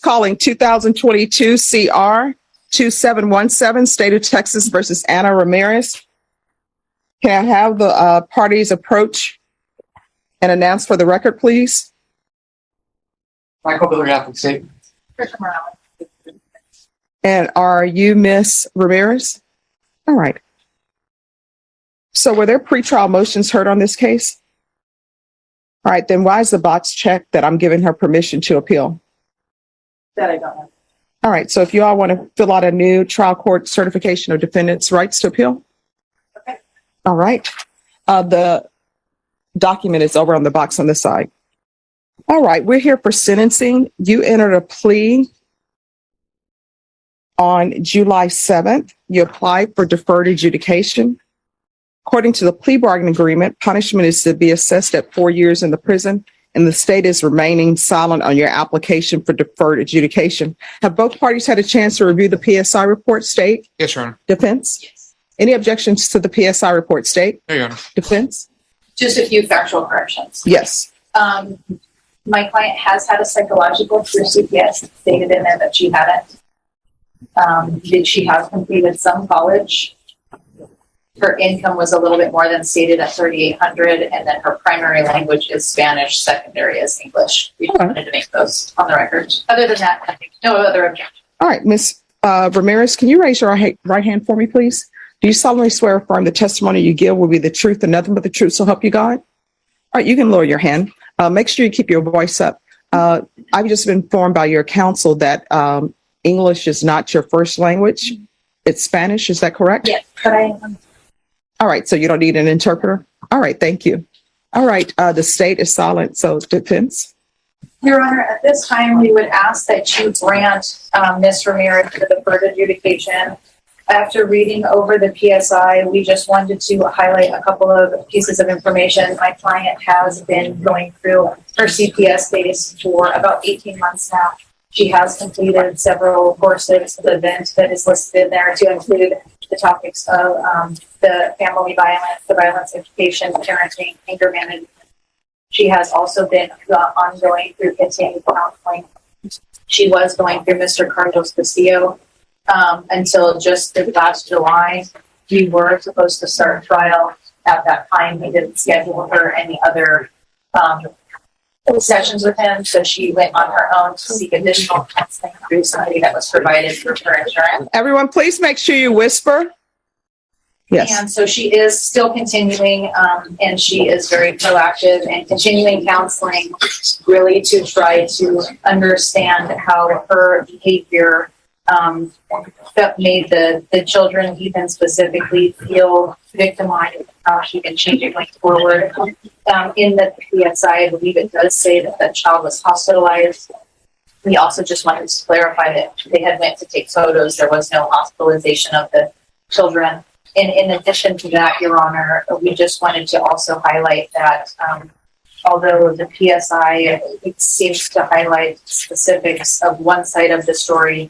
calling 2022 CR 2717, State of Texas versus Anna Ramirez. Can I have the parties approach and announce for the record, please? Michael Miller, Catholic State. And are you Miss Ramirez? All right. So were there pretrial motions heard on this case? All right, then why is the box checked that I'm giving her permission to appeal? That I don't know. All right, so if you all want to fill out a new trial court certification of defendant's rights to appeal. Okay. All right. The document is over on the box on the side. All right, we're here for sentencing. You entered a plea on July 7th. You applied for deferred adjudication. According to the plea bargain agreement, punishment is to be assessed at 4 years in the prison, and the state is remaining silent on your application for deferred adjudication. Have both parties had a chance to review the PSI report, state? Yes, Your Honor. Defense? Yes. Any objections to the PSI report, state? No, Your Honor. Defense? Just a few factual corrections. Yes. My client has had a psychological through CPS, stated in there that she hadn't. Did she have completed some college? Her income was a little bit more than stated at $3,800, and then her primary language is Spanish, secondary is English. We just wanted to make those on the record. Other than that, I think no other objection. All right, Ms. Ramirez, can you raise your right hand for me, please? Do you solemnly swear or affirm the testimony you give will be the truth and nothing but the truth, so help you God? All right, you can lower your hand. Make sure you keep your voice up. I've just been informed by your counsel that English is not your first language. It's Spanish, is that correct? Yes, but I am. All right, so you don't need an interpreter? All right, thank you. All right, the state is silent, so defense. Your Honor, at this time, we would ask that you grant Ms. Ramirez the deferred adjudication. After reading over the PSI, we just wanted to highlight a couple of pieces of information. My client has been going through her CPS days for about 18 months now. She has completed several courses. The event that is listed in there to include the topics of the family violence, the violence education, parenting, anger management. She has also been ongoing through continued counseling. She was going through Mr. Carlos Castillo until just the last July. We were supposed to start trial at that time. We didn't schedule her any other sessions with him, so she went on her own to seek additional counseling through somebody that was provided through her insurance. Everyone, please make sure you whisper. Yes. And so she is still continuing, and she is very proactive and continuing counseling, really to try to understand how her behavior that made the children, even specifically, feel victimized, how she can change it going forward. In the PSI, I believe it does say that the child was hospitalized. We also just wanted to clarify that they had went to take photos. There was no hospitalization of the children. And in addition to that, Your Honor, we just wanted to also highlight that although the PSI it seems to highlight specifics of one side of the story,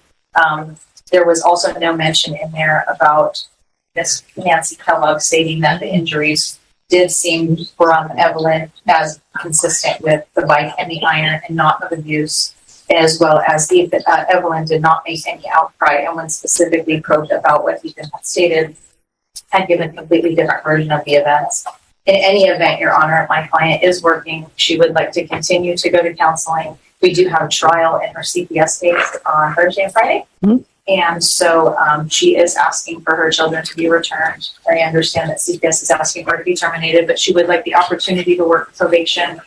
there was also no mention in there about Miss Nancy Kellogg stating that the injuries did seem from Evelyn as consistent with the bite and the iron and not of abuse, as well as Evelyn did not make any outcry and when specifically probed about what Ethan had stated, had given a completely different version of the events. In any event, Your Honor, my client is working. She would like to continue to go to counseling. We do have a trial in her CPS case on Thursday and Friday. Mm-hmm. And so she is asking for her children to be returned. I understand that CPS is asking for her to be terminated, but she would like the opportunity to work probation,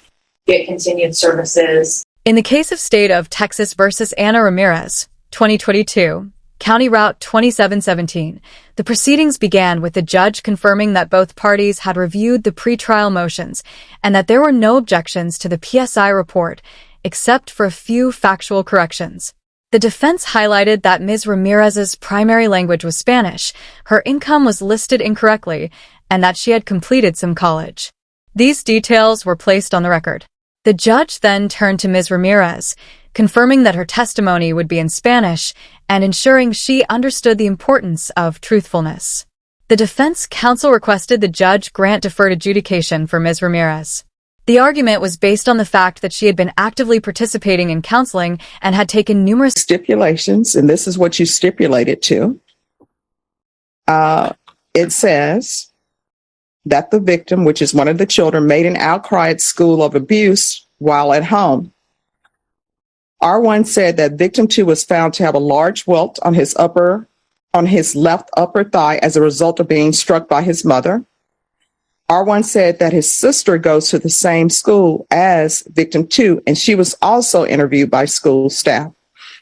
get continued services. In the case of State of Texas versus Anna Ramirez, 2022, County Route 2717, the proceedings began with the judge confirming that both parties had reviewed the pretrial motions and that there were no objections to the PSI report, except for a few factual corrections. The defense highlighted that Ms. Ramirez's primary language was Spanish, her income was listed incorrectly, and that she had completed some college. These details were placed on the record. The judge then turned to Ms. Ramirez, confirming that her testimony would be in Spanish and ensuring she understood the importance of truthfulness. The defense counsel requested the judge grant deferred adjudication for Ms. Ramirez. The argument was based on the fact that she had been actively participating in counseling and had taken numerous Stipulations, and this is what you stipulated to. It says that the victim, which is one of the children, made an outcry at school of abuse while at home. R1 said that victim 2 was found to have a large welt on his left upper thigh as a result of being struck by his mother. R1 said that his sister goes to the same school as victim 2, and she was also interviewed by school staff.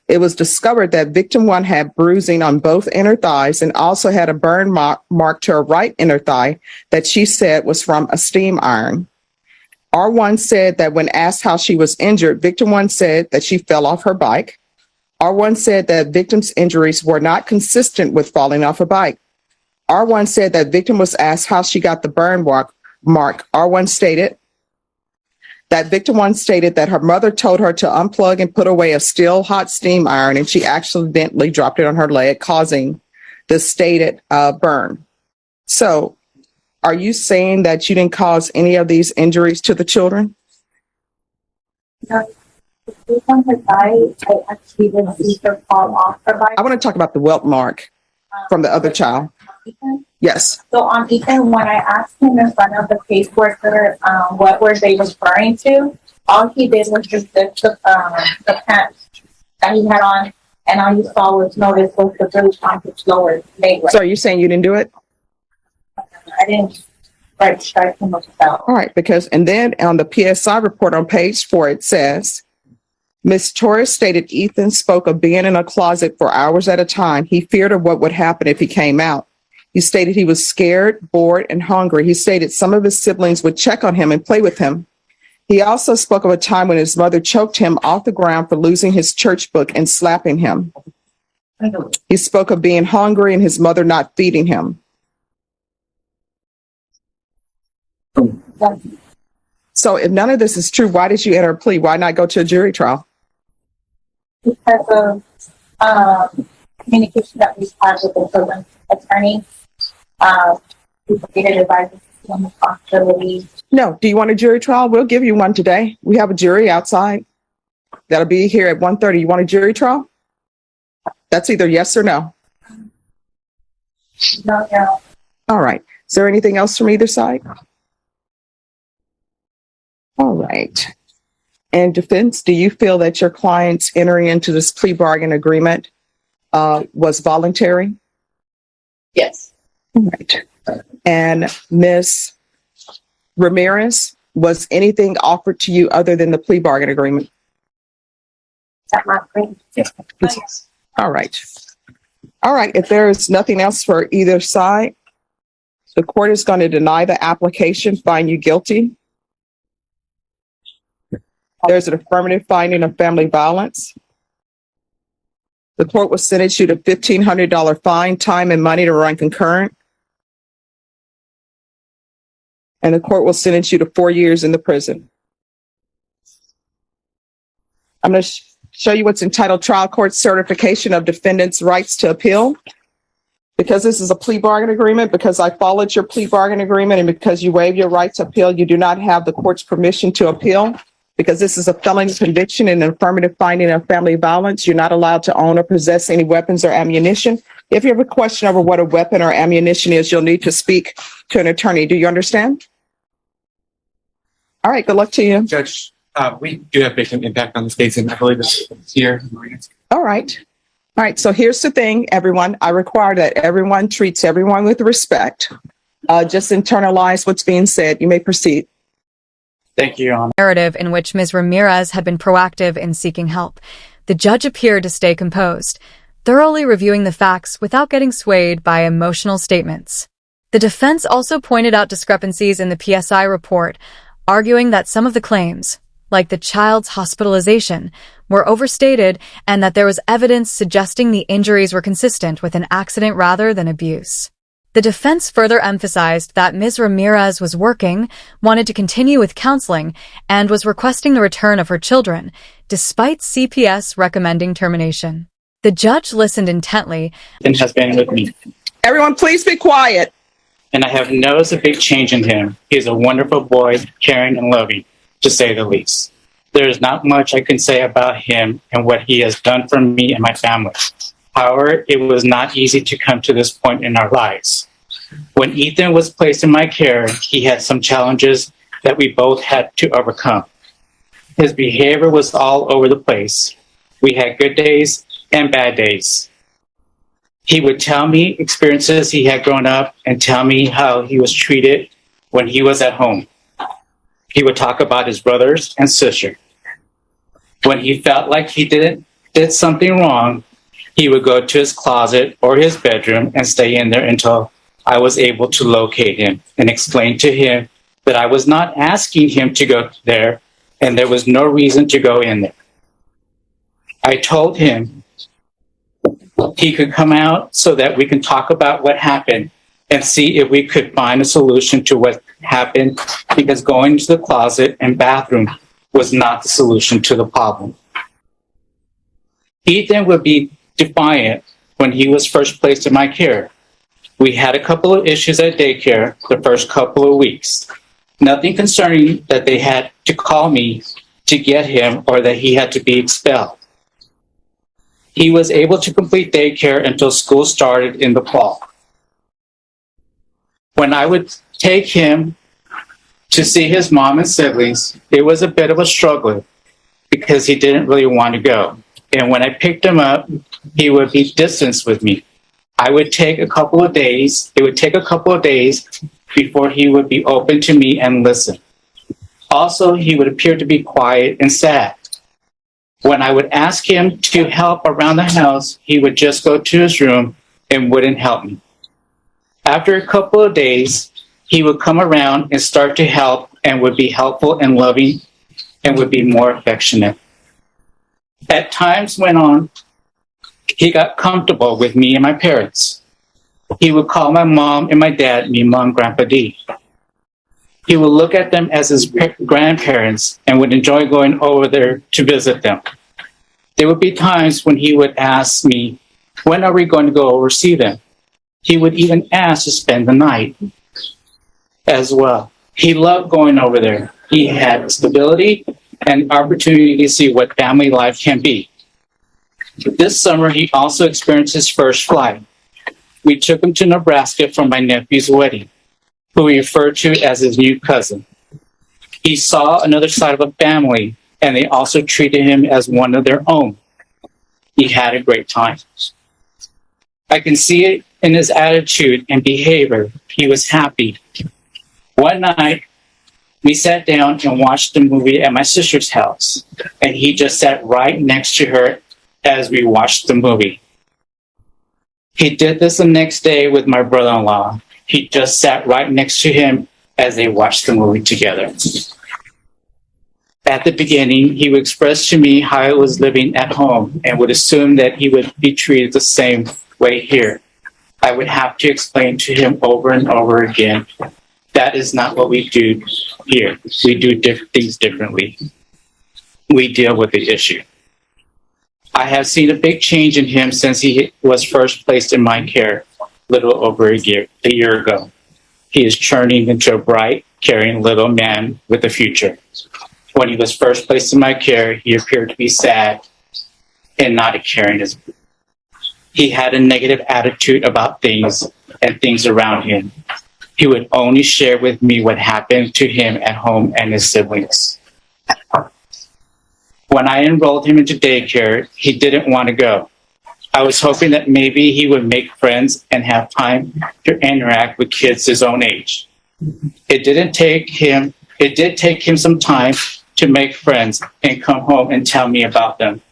It was discovered that victim 1 had bruising on both inner thighs and also had a burn mark to her right inner thigh that she said was from a steam iron. R1 said that when asked how she was injured, victim 1 said that she fell off her bike. R1 said that victim's injuries were not consistent with falling off a bike. R1 said that victim was asked how she got the burn mark. R1 stated that victim 1 stated that her mother told her to unplug and put away a still hot steam iron, and she accidentally dropped it on her leg, causing the stated burn. So, are you saying that you didn't cause any of these injuries to the children? No. On her thigh, I actually didn't see her fall off her bike. I want to talk about the welt mark from the other child. Ethan. Yes. So on Ethan, when I asked him in front of the caseworker what were they referring to, all he did was just lift the pants that he had on, and all you saw was notice was the bruise on his lower leg. So are you saying you didn't do it? I didn't strike him with a belt. All right, and then on the PSI report on page 4, it says, Ms. Torres stated Ethan spoke of being in a closet for hours at a time. He feared of what would happen if he came out. He stated he was scared, bored, and hungry. He stated some of his siblings would check on him and play with him. He also spoke of a time when his mother choked him off the ground for losing his church book and slapping him. He spoke of being hungry and his mother not feeding him. So if none of this is true, why did you enter a plea? Why not go to a jury trial? Because of communication that we've had with the children's attorney. We created advisors on responsibility. No. Do you want a jury trial? We'll give you one today. We have a jury outside. That'll be here at 1:30. You want a jury trial? That's either yes or no. No. All right. Is there anything else from either side? All right. And defense, do you feel that your client's entering into this plea bargain agreement was voluntary? Yes. All right. And Ms. Ramirez, was anything offered to you other than the plea bargain agreement? That my friend. Yes. All right. All right. If there is nothing else for either side, the court is going to deny the application, find you guilty. There's an affirmative finding of family violence. The court will sentence you to $1,500 fine, time, and money to run concurrent. And the court will sentence you to 4 years in the prison. I'm going to show you what's entitled Trial Court Certification of Defendant's Rights to Appeal. Because this is a plea bargain agreement, because I followed your plea bargain agreement, and because you waive your right to appeal, you do not have the court's permission to appeal. Because this is a felony conviction and an affirmative finding of family violence, you're not allowed to own or possess any weapons or ammunition. If you have a question over what a weapon or ammunition is, you'll need to speak to an attorney. Do you understand? All right, good luck to you. Judge, we do have victim impact on this case, and I believe it's here. All right. All right, so here's the thing, everyone. I require that everyone treats everyone with respect. Just internalize what's being said. You may proceed. Thank you, Your Honor. Narrative in which Ms. Ramirez had been proactive in seeking help. The judge appeared to stay composed, thoroughly reviewing the facts without getting swayed by emotional statements. The defense also pointed out discrepancies in the PSI report, arguing that some of the claims, like the child's hospitalization, were overstated and that there was evidence suggesting the injuries were consistent with an accident rather than abuse. The defense further emphasized that Ms. Ramirez was working, wanted to continue with counseling, and was requesting the return of her children, despite CPS recommending termination. The judge listened intently and has been with me, Everyone, please be quiet. and I have noticed a big change in him. He is a wonderful boy, caring and loving. to say the least. There is not much I can say about him and what he has done for me and my family. However, it was not easy to come to this point in our lives. When Ethan was placed in my care, he had some challenges that we both had to overcome. His behavior was all over the place. We had good days and bad days. He would tell me experiences he had grown up and tell me how he was treated when he was at home. He would talk about his brothers and sister. When he felt like he did something wrong, he would go to his closet or his bedroom and stay in there until I was able to locate him and explain to him that I was not asking him to go there and there was no reason to go in there. I told him he could come out so that we can talk about what happened and see if we could find a solution to what happened, because going to the closet and bathroom was not the solution to the problem. Ethan would be defiant when he was first placed in my care. We had a couple of issues at daycare the first couple of weeks. Nothing concerning that they had to call me to get him or that he had to be expelled. He was able to complete daycare until school started in the fall. When I would take him to see his mom and siblings, it was a bit of a struggle because he didn't really want to go. And when I picked him up, he would be distanced with me. It would take a couple of days before he would be open to me and listen. Also, he would appear to be quiet and sad. When I would ask him to help around the house, he would just go to his room and wouldn't help me. After a couple of days, he would come around and start to help and would be helpful and loving and would be more affectionate. As times went on, he got comfortable with me and my parents. He would call my mom and my dad Mima and Grandpa D. He would look at them as his grandparents and would enjoy going over there to visit them. There would be times when he would ask me, when are we going to go over see them? He would even ask to spend the night as well. He loved going over there. He had stability and opportunity to see what family life can be. This summer, he also experienced his first flight. We took him to Nebraska for my nephew's wedding, who we referred to as his new cousin. He saw another side of a family, and they also treated him as one of their own. He had a great time. I can see it in his attitude and behavior. He was happy. One night, we sat down and watched a movie at my sister's house, and he just sat right next to her as we watched the movie. He did this the next day with my brother-in-law. He just sat right next to him as they watched the movie together. At the beginning, he would express to me how I was living at home and would assume that he would be treated the same way here. I would have to explain to him over and over again, that is not what we do here. We do things differently. We deal with the issue. I have seen a big change in him since he was first placed in my care a little over a year ago. He is turning into a bright, caring little man with a future. When he was first placed in my care, he appeared to be sad and not a caring as he had a negative attitude about things and things around him. He would only share with me what happened to him at home and his siblings. When I enrolled him into daycare, he didn't want to go. I was hoping that maybe he would make friends and have time to interact with kids his own age. It did take him some time to make friends and come home and tell me about them.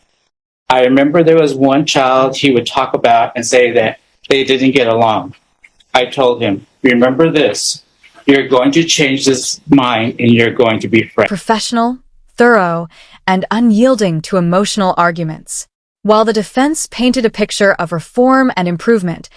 I remember there was one child he would talk about and say that they didn't get along. I told him, remember this, you're going to change his mind and you're going to be friends. Professional, thorough, and unyielding to emotional arguments. While the defense painted a picture of reform and improvement,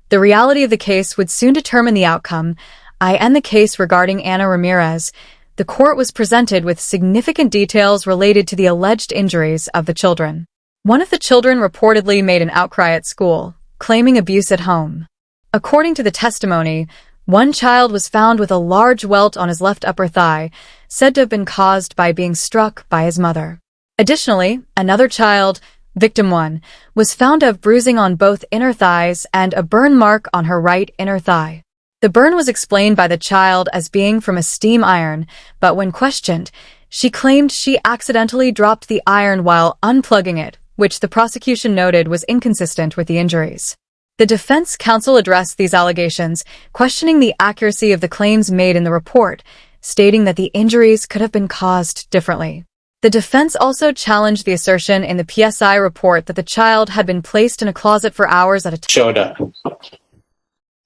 the reality of the case would soon determine the outcome. In the case regarding Ana Ramirez, the court was presented with significant details related to the alleged injuries of the children. One of the children reportedly made an outcry at school, claiming abuse at home. According to the testimony, One child was found with a large welt on his left upper thigh, said to have been caused by being struck by his mother. Additionally, another child, victim 1, was found to have bruising on both inner thighs and a burn mark on her right inner thigh. The burn was explained by the child as being from a steam iron, but when questioned, she claimed she accidentally dropped the iron while unplugging it, which the prosecution noted was inconsistent with the injuries. The defense counsel addressed these allegations, questioning the accuracy of the claims made in the report, stating that the injuries could have been caused differently. The defense also challenged the assertion in the PSI report that the child had been placed in a closet for hours at a time. Showed up.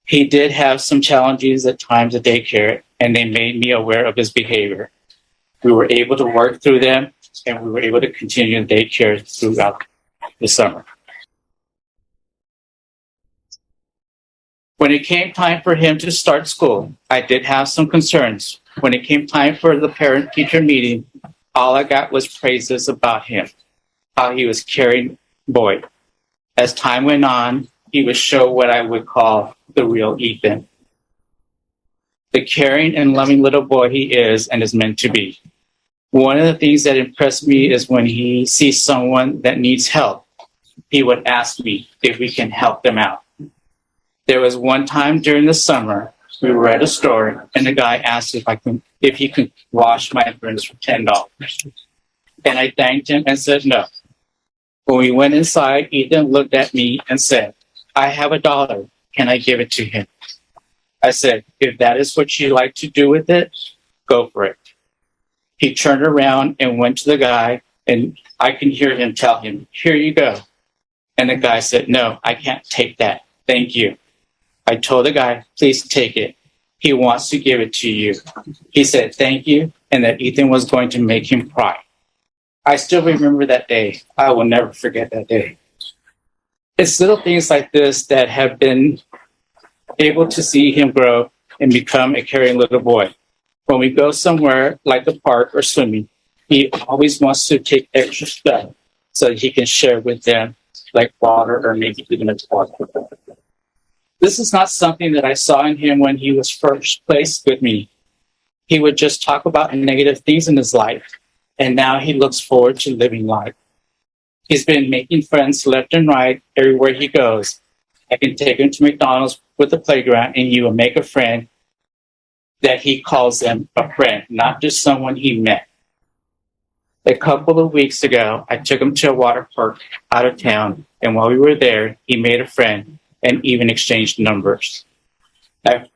He did have some challenges at times at daycare, and they made me aware of his behavior. We were able to work through them, and we were able to continue in daycare throughout the summer. When it came time for him to start school, I did have some concerns. When it came time for the parent-teacher meeting, all I got was praises about him, how he was caring boy. As time went on, he would show what I would call the real Ethan. The caring and loving little boy he is and is meant to be. One of the things that impressed me is when he sees someone that needs help, he would ask me if we can help them out. There was one time during the summer, we were at a store and the guy asked if he could wash my burns for $10. And I thanked him and said no. When we went inside, Ethan looked at me and said, "I have $1. Can I give it to him?" I said, "If that is what you like to do with it, go for it." He turned around and went to the guy, and I can hear him tell him, "Here you go." And the guy said, "No, I can't take that. Thank you." I told the guy, "Please take it. He wants to give it to you." He said, "Thank you," and that Ethan was going to make him cry. I still remember that day. I will never forget that day. It's little things like this that have been able to see him grow and become a caring little boy. When we go somewhere like the park or swimming, he always wants to take extra stuff so that he can share with them, like water or maybe even a toy. This is not something that I saw in him when he was first placed with me. He would just talk about negative things in his life, and now he looks forward to living life. He's been making friends left and right everywhere he goes. I can take him to McDonald's with the playground, and he will make a friend that he calls them a friend, not just someone he met. A couple of weeks ago, I took him to a water park out of town, and while we were there, he made a friend and even exchanged numbers. At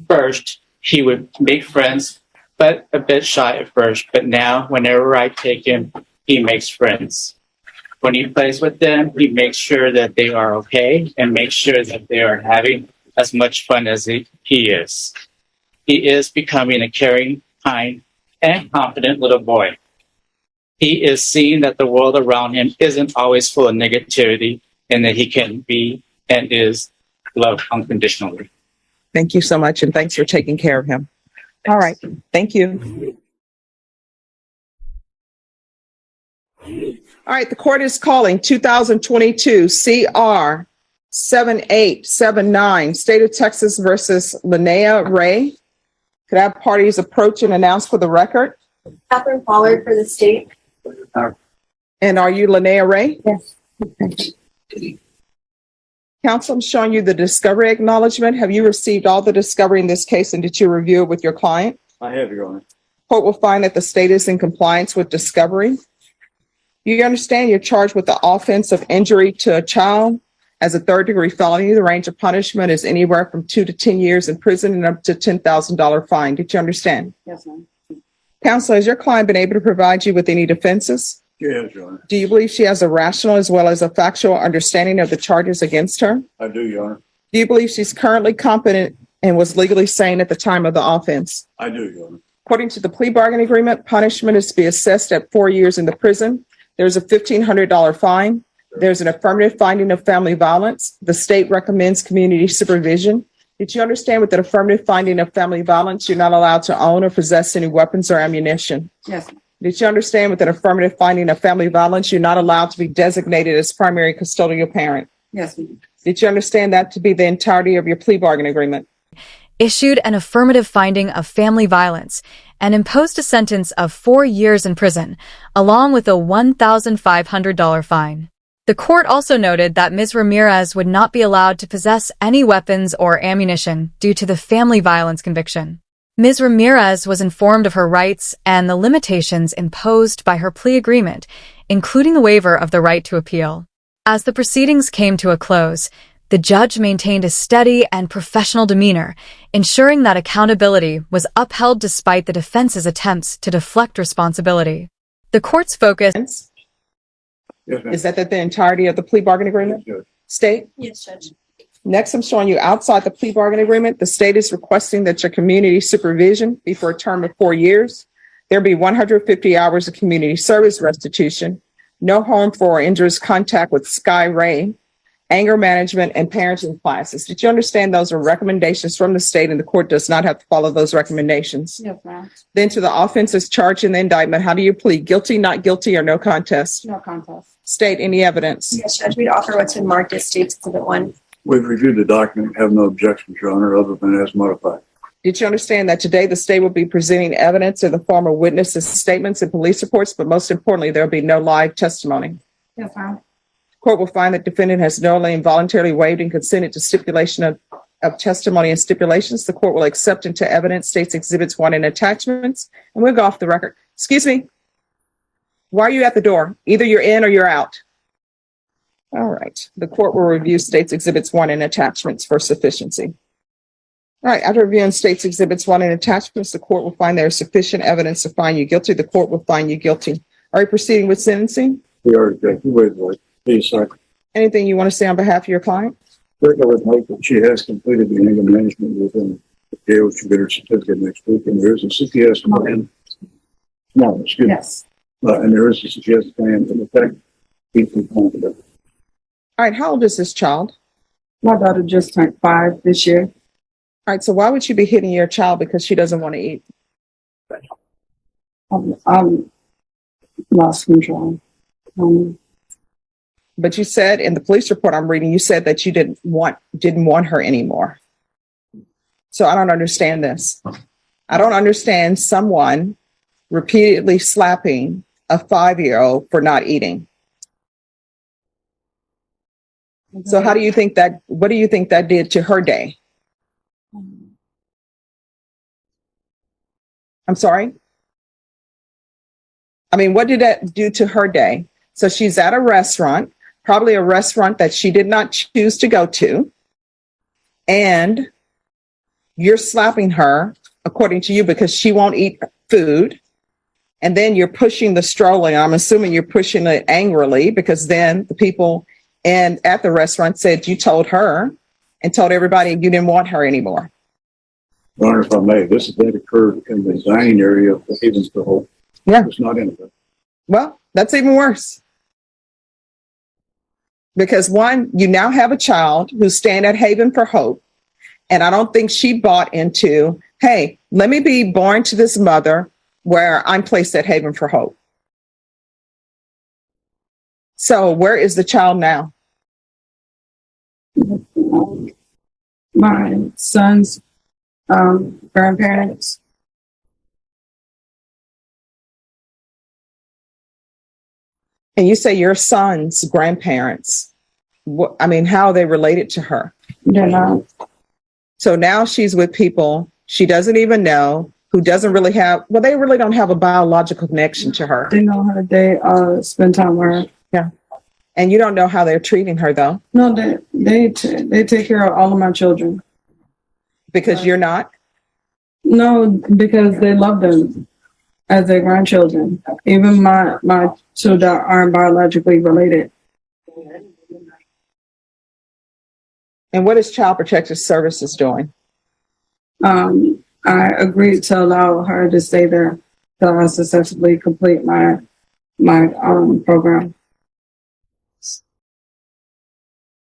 first, he would make friends, but a bit shy at first. But now, whenever I take him, he makes friends. When he plays with them, he makes sure that they are okay and makes sure that they are having as much fun as he is. He is becoming a caring, kind, and confident little boy. He is seeing that the world around him isn't always full of negativity and that he can be and is loved unconditionally. Thank you so much, and thanks for taking care of him. All right. Thank you. All right. The court is calling 2022 CR 7879, State of Texas versus Linnea Ray. Could I have parties approach and announce for the record? Catherine Pollard for the state. And are you Linnea Ray? Yes. Okay. Counsel, I'm showing you the discovery acknowledgement. Have you received all the discovery in this case, and did you review it with your client? I have, Your Honor. Court will find that the state is in compliance with discovery. You understand you're charged with the offense of injury to a child as a third-degree felony. The range of punishment is anywhere from 2 to 10 years in prison and up to $10,000 fine. Did you understand? Yes, ma'am. Counsel, has your client been able to provide you with any defenses? Yes, Your Honor. Do you believe she has a rational as well as a factual understanding of the charges against her? I do, Your Honor. Do you believe she's currently competent and was legally sane at the time of the offense? I do, Your Honor. According to the plea bargain agreement, punishment is to be assessed at 4 years in the prison. There's a $1,500 fine. There's an affirmative finding of family violence. The state recommends community supervision. Did you understand with an affirmative finding of family violence, you're not allowed to own or possess any weapons or ammunition? Yes. Did you understand with an affirmative finding of family violence, you're not allowed to be designated as primary custodial parent? Yes, ma'am. Did you understand that to be the entirety of your plea bargain agreement? issued an affirmative finding of family violence and imposed a sentence of 4 years in prison, along with a $1,500 fine. The court also noted that Ms. Ramirez would not be allowed to possess any weapons or ammunition due to the family violence conviction. Ms. Ramirez was informed of her rights and the limitations imposed by her plea agreement, including the waiver of the right to appeal. As the proceedings came to a close, the judge maintained a steady and professional demeanor, ensuring that accountability was upheld despite the defense's attempts to deflect responsibility. The court's focus Yes, ma'am. is that the entirety of the plea bargain agreement? Yes, Judge. State? Yes, Judge. Next, I'm showing you outside the plea bargain agreement, the state is requesting that your community supervision be for a term of 4 years. There be 150 hours of community service restitution, no harmful or injurious contact with Sky Ray, anger management, and parenting classes. Did you understand those are recommendations from the state and the court does not have to follow those recommendations? Yes, ma'am. Then to the offenses charged in the indictment, how do you plead? Guilty, not guilty, or no contest? No contest. State any evidence. Yes, Judge, we'd offer what's been marked as State's Exhibit 1. We've reviewed the document, have no objections, Your Honor, other than as modified. Did you understand that today the state will be presenting evidence in the form of witnesses' statements and police reports, but most importantly, there will be no live testimony? Yes, ma'am. Court will find that defendant has knowingly and voluntarily waived and consented to stipulation of testimony and stipulations. The court will accept into evidence State's Exhibits 1 and attachments, and we'll go off the record. Excuse me. Why are you at the door? Either you're in or you're out. All right. The court will review State's Exhibits 1 and attachments for sufficiency. All right. After reviewing State's Exhibits 1 and attachments, the court will find there is sufficient evidence to find you guilty. The court will find you guilty. Are you proceeding with sentencing? We are, Judge. Wait. Please, sir. Anything you want to say on behalf of your client? First, I would note that she has completed the anger management within the jail. She'll get her certificate next week, and there is a CPS plan. No, excuse me. Yes. And there is a CPS plan in effect. Keep them confident. All right. How old is this child? My daughter just turned 5 this year. All right. So why would you be hitting your child because she doesn't want to eat? I'm lost control. But you said in the police report I'm reading, you said that you didn't want her anymore. So I don't understand this. I don't understand someone repeatedly slapping a 5-year-old for not eating. So what do you think that did to her day? I'm sorry? I mean, what did that do to her day? So she's at a restaurant, probably a restaurant that she did not choose to go to, and you're slapping her, according to you, because she won't eat food, and then you're pushing the stroller. I'm assuming you're pushing it angrily because then the people at the restaurant said you told her and told everybody you didn't want her anymore. Your Honor, if I may, this event occurred in the dining area of the Havens for Hope. Yeah. It's not in it. Well, that's even worse. Because one, you now have a child who's staying at Haven for Hope. And I don't think she bought into, hey, let me be born to this mother where I'm placed at Haven for Hope. So where is the child now? My son's grandparents. And you say your son's grandparents. How are they related to her? They're not. So now she's with people she doesn't even know, who doesn't really have, well, they really don't have a biological connection to her. They know her. They spend time with her. Yeah. And you don't know how they're treating her, though. No, they take care of all of my children. Because you're not? No, because they love them as their grandchildren. Even my two that aren't biologically related. And what is Child Protective Services doing? I agreed to allow her to stay there till I successfully complete my program.